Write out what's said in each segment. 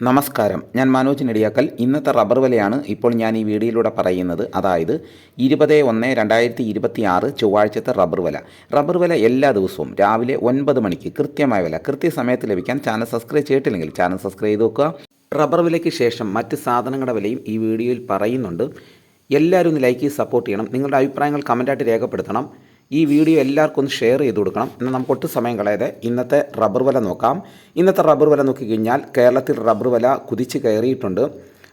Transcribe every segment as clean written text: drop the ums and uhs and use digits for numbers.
നമസ്കാരം, ഞാൻ മനോജ് നെടിയാക്കൽ. ഇന്നത്തെ റബ്ബർ വിലയാണ് ഇപ്പോൾ ഞാൻ ഈ വീഡിയോയിലൂടെ പറയുന്നത്. അതായത് 20/1/2026 ചൊവ്വാഴ്ചത്തെ റബ്ബർ വില എല്ലാ ദിവസവും രാവിലെ 9 മണിക്ക് കൃത്യമായ വില കൃത്യസമയത്ത് ലഭിക്കാൻ ചാനൽ സബ്സ്ക്രൈബ് ചെയ്തിട്ടില്ലെങ്കിൽ ചാനൽ സബ്സ്ക്രൈബ് ചെയ്ത് നോക്കുക. റബ്ബർ വിലയ്ക്ക് ശേഷം മറ്റ് സാധനങ്ങളുടെ വിലയും ഈ വീഡിയോയിൽ പറയുന്നുണ്ട്. എല്ലാവരും ഒന്ന് ലൈക്ക് ചെയ്ത് സപ്പോർട്ട് ചെയ്യണം. നിങ്ങളുടെ അഭിപ്രായങ്ങൾ കമൻറ്റായിട്ട് രേഖപ്പെടുത്തണം. ഈ വീഡിയോ എല്ലാവർക്കും ഒന്ന് ഷെയർ ചെയ്ത് കൊടുക്കണം. എന്നാൽ നമുക്ക് ഒട്ടും സമയം കളയാതെ ഇന്നത്തെ റബ്ബർ വില നോക്കാം. ഇന്നത്തെ റബ്ബർ വില നോക്കിക്കഴിഞ്ഞാൽ കേരളത്തിൽ റബ്ബർ വില കുതിച്ച് കയറിയിട്ടുണ്ട്.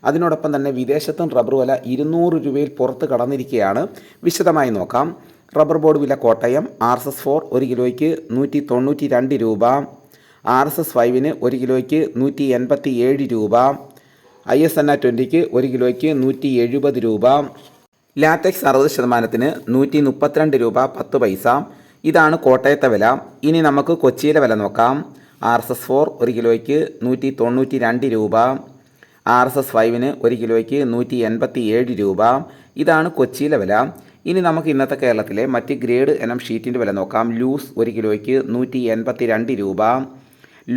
അതിനോടൊപ്പം തന്നെ വിദേശത്തും റബ്ബർ വില 200 രൂപയിൽ പുറത്ത് കടന്നിരിക്കുകയാണ്. വിശദമായി നോക്കാം. റബ്ബർ ബോർഡ് വില കോട്ടയം RSS-4 1 കിലോയ്ക്ക് 192 രൂപ, RSS-5 1 കിലോയ്ക്ക് 187 രൂപ, ISNA 20 1 കിലോയ്ക്ക് 170 രൂപ, ലാറ്റക്സ് 60% 132 രൂപ 10 പൈസ. ഇതാണ് കോട്ടയത്തെ വില. ഇനി നമുക്ക് കൊച്ചിയിലെ വില നോക്കാം. RSS-4 1 കിലോയ്ക്ക് 192 രൂപ, RSS-5 1 കിലോയ്ക്ക് 187 രൂപ. ഇതാണ് കൊച്ചിയിലെ വില. ഇനി നമുക്ക് ഇന്നത്തെ കേരളത്തിലെ മറ്റ് ഗ്രേഡ് ഇനം ഷീറ്റിൻ്റെ വില നോക്കാം. ലൂസ് 1 കിലോയ്ക്ക് 182 രൂപ,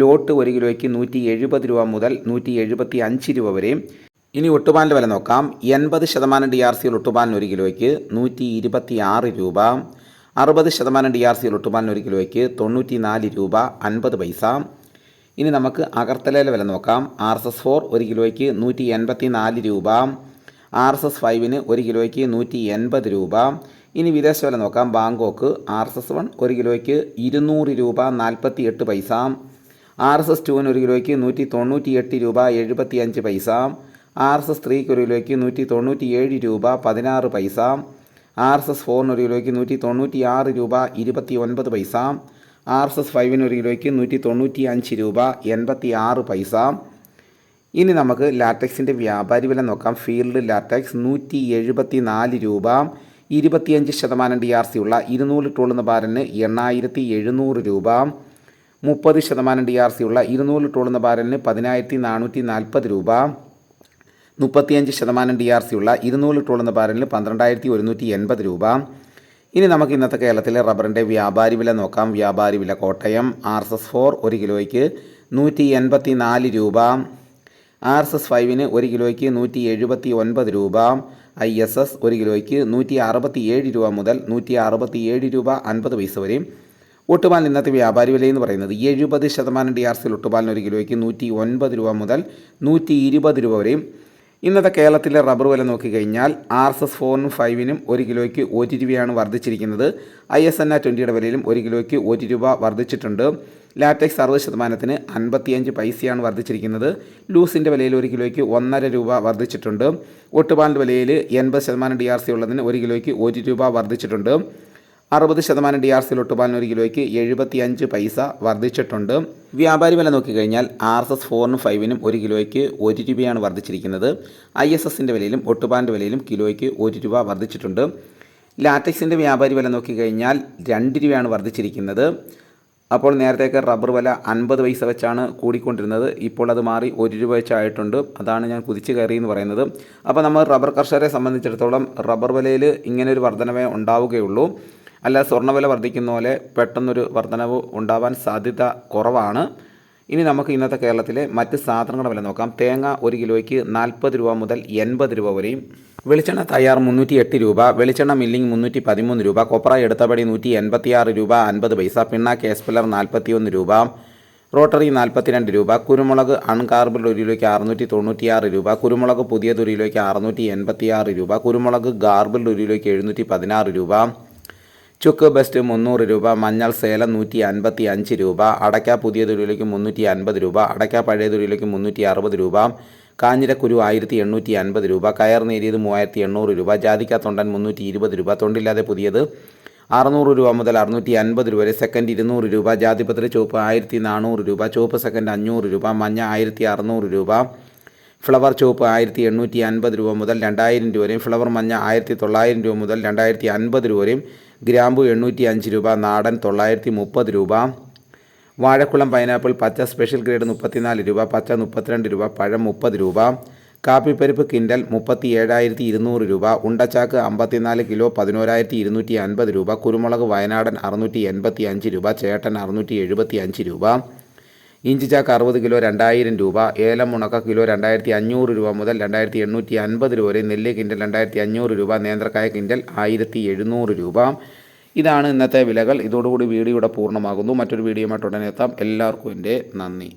ലോട്ട് 1 കിലോയ്ക്ക് 170 രൂപ മുതൽ 175 രൂപ വരെ. ഇനി ഒട്ടുപാലിൻ്റെ വില നോക്കാം. 80% DRC ഒട്ടുപാലിന് 1 കിലോയ്ക്ക് 126 രൂപ, 60% DRC ഒട്ടുപാലിന് 1 കിലോയ്ക്ക് 94 രൂപ 50 പൈസ. ഇനി നമുക്ക് അഗർത്തലയിലെ വില നോക്കാം. RSS-4 1 കിലോയ്ക്ക് 184 രൂപ, RSS-5 1 കിലോയ്ക്ക് 180 രൂപ. ഇനി വിദേശ വില നോക്കാം. ബാങ്കോക്ക് RSS-1 1 കിലോയ്ക്ക് 200 രൂപ 48 പൈസ, RSS-2 1 കിലോയ്ക്ക് 198 രൂപ 75 പൈസ, RSS-3 1 കിലോയ്ക്ക് 197 രൂപ 16 പൈസ, RSS-4 1 കിലോയ്ക്ക് 196 രൂപ 29 പൈസ, RSS-5 1 കിലോയ്ക്ക് 195 രൂപ 86 പൈസ. ഇനി നമുക്ക് ലാറ്റക്സിൻ്റെ വ്യാപാരി വില നോക്കാം. ഫീൽഡ് ലാറ്റക്സ് 174 രൂപ, 25% DRC ഉള്ള 200 ടോളുന്ന ബാരന് 8700 രൂപ, 30% DRC ഉള്ള 200 ടോളുന്ന ബാരന് 10440 രൂപ, 35% DRC ഉള്ള 200 ടോളുന്ന ബാരലിന് 12180 രൂപ. ഇനി നമുക്ക് ഇന്നത്തെ കേരളത്തിലെ റബ്ബറിൻ്റെ വ്യാപാരി വില നോക്കാം. വ്യാപാരി വില കോട്ടയം RSS-4 1 കിലോയ്ക്ക് 184 രൂപ, RSS-5 1 കിലോയ്ക്ക് 179 രൂപ, ISS 1 കിലോയ്ക്ക് 167 രൂപ മുതൽ 167 രൂപ 50 പൈസ വരെ. ഒട്ടുപാലിന് ഇന്നത്തെ വ്യാപാരി വിലയെന്ന് പറയുന്നത് 70% DRC ഒട്ടുപാലിന് 1 കിലോയ്ക്ക് 109 രൂപ മുതൽ 120 രൂപ വരെയും. ഇന്നത്തെ കേരളത്തിലെ റബ്ബർ വില നോക്കിക്കഴിഞ്ഞാൽ RSS-4 5 1 കിലോയ്ക്ക് 1 രൂപയാണ് വർദ്ധിച്ചിരിക്കുന്നത്. ISNA 20 വിലയിലും 1 കിലോയ്ക്ക് 1 രൂപ വർദ്ധിച്ചിട്ടുണ്ട്. ലാറ്റക്സ് 60% 55 പൈസയാണ് വർദ്ധിച്ചിരിക്കുന്നത്. ലൂസിൻ്റെ വിലയിൽ 1 കിലോയ്ക്ക് 1.5 രൂപ വർദ്ധിച്ചിട്ടുണ്ട്. ഒട്ടുപാലിൻ്റെ വിലയിൽ 80% DRC ഉള്ളതിന് 1 കിലോയ്ക്ക് 1 രൂപ വർദ്ധിച്ചിട്ടുണ്ട്. 60% DRC ഒട്ടുപാലിന് 1 കിലോയ്ക്ക് 75 പൈസ വർദ്ധിച്ചിട്ടുണ്ട്. വ്യാപാരി വില നോക്കിക്കഴിഞ്ഞാൽ RSS-4 5 1 കിലോയ്ക്ക് 1 രൂപയാണ് വർദ്ധിച്ചിരിക്കുന്നത്. ISSൻ്റെ വിലയിലും ഒട്ടുപാലിൻ്റെ വിലയിലും കിലോയ്ക്ക് 1 രൂപ വർദ്ധിച്ചിട്ടുണ്ട്. ലാറ്റക്സിൻ്റെ വ്യാപാരി വില നോക്കിക്കഴിഞ്ഞാൽ 2 രൂപയാണ് വർദ്ധിച്ചിരിക്കുന്നത്. അപ്പോൾ നേരത്തേക്ക് റബ്ബർ വില 50 പൈസ വെച്ചാണ് കൂടിക്കൊണ്ടിരുന്നത്. ഇപ്പോൾ അത് മാറി 1 രൂപ വെച്ചായിട്ടുണ്ട്. അതാണ് ഞാൻ കുതിച്ച് കയറി എന്ന് പറയുന്നത്. അപ്പോൾ നമ്മൾ റബ്ബർ കർഷകരെ സംബന്ധിച്ചിടത്തോളം റബ്ബർ വിലയിൽ ഇങ്ങനൊരു വർധനവേ ഉണ്ടാവുകയുള്ളൂ. അല്ല, സ്വർണ്ണവില വർദ്ധിക്കുന്ന പോലെ പെട്ടെന്നൊരു വർധനവ് ഉണ്ടാവാൻ സാധ്യത കുറവാണ്. ഇനി നമുക്ക് ഇന്നത്തെ കേരളത്തിലെ മറ്റ് സാധനങ്ങളുടെ വില നോക്കാം. തേങ്ങ 1 കിലോയ്ക്ക് 40 രൂപ മുതൽ 80 രൂപ വരെയും, വെളിച്ചെണ്ണ തയ്യാർ 308 രൂപ, വെളിച്ചെണ്ണ മില്ലിംഗ് 313 രൂപ, കൊപ്ര എടുത്തപടി 186 രൂപ 50 പൈസ, പിണ്ണാക്ക് എസ്പെല്ലർ 41 രൂപ, റോട്ടറി 42 രൂപ, കുരുമുളക് അൺകാർബിൾഡ് 1 കിലോയ്ക്ക് 696 രൂപ, കുരുമുളക് പുതിയത് 1 കിലോയ്ക്ക് 686 രൂപ, കുരുമുളക് ഗാർബിൾഡ് 1 കിലോയ്ക്ക് 716 രൂപ, ചുക്ക് ബെസ്റ്റ് 300 രൂപ, മഞ്ഞൾ സേലം 155 രൂപ, അടയ്ക്ക പുതിയത് 1 കിലോയ്ക്ക് 350 രൂപ, അടയ്ക്ക പഴയത് 1 കിലോയ്ക്ക് 360 രൂപ, കാഞ്ഞിരക്കുരു 1850 രൂപ, കയർ നേരിയത് 3800 രൂപ, ജാതിക്ക തൊണ്ടൻ 320 രൂപ, തൊണ്ടില്ലാതെ പുതിയത് 600 രൂപ മുതൽ 650 രൂപ വരെ, സെക്കൻഡ് 200 രൂപ, ജാതിപത്രി ചുവപ്പ് 1400 രൂപ, ചുവപ്പ് സെക്കൻഡ് 500 രൂപ, മഞ്ഞ 1600 രൂപ, ഫ്ലവർ ചുവപ്പ് 1850 രൂപ മുതൽ 2000 രൂപ വരെയും, ഫ്ലവർ മഞ്ഞ 1900 രൂപ മുതൽ 2050 രൂപ വരെയും, ഗ്രാമ്പു 805 രൂപ, നാടൻ 930 രൂപ, വാഴക്കുളം പൈനാപ്പിൾ പച്ച സ്പെഷ്യൽ ഗ്രേഡ് 34 രൂപ, പച്ച 32 രൂപ, പഴം 30 രൂപ, കാപ്പിപ്പരിപ്പ് കിൻഡൽ 37,200 രൂപ, ഉണ്ടച്ചാക്ക് 54 കിലോ 11,250 രൂപ, കുരുമുളക് വയനാടൻ 685 രൂപ, ചേട്ടൻ 675 രൂപ. ഇഞ്ചി ചാക്ക് 60 കിലോ 2000 രൂപ. ഏലം ഉണക്ക കിലോ 2500 രൂപ മുതൽ 2850 രൂപ വരെ. നെല്ല് കിൻഡൽ 2500 രൂപ. നേന്ത്രക്കായ കിൻഡൽ 1700 രൂപ. ഇതാണ് ഇന്നത്തെ വിലകൾ. ഇതോടുകൂടി വീഡിയോ ഇവിടെ പൂർണ്ണമാകുന്നു. മറ്റൊരു വീഡിയോയുമായിട്ട് ഉടനെ എത്താം. എല്ലാവർക്കും എൻ്റെ നന്ദി.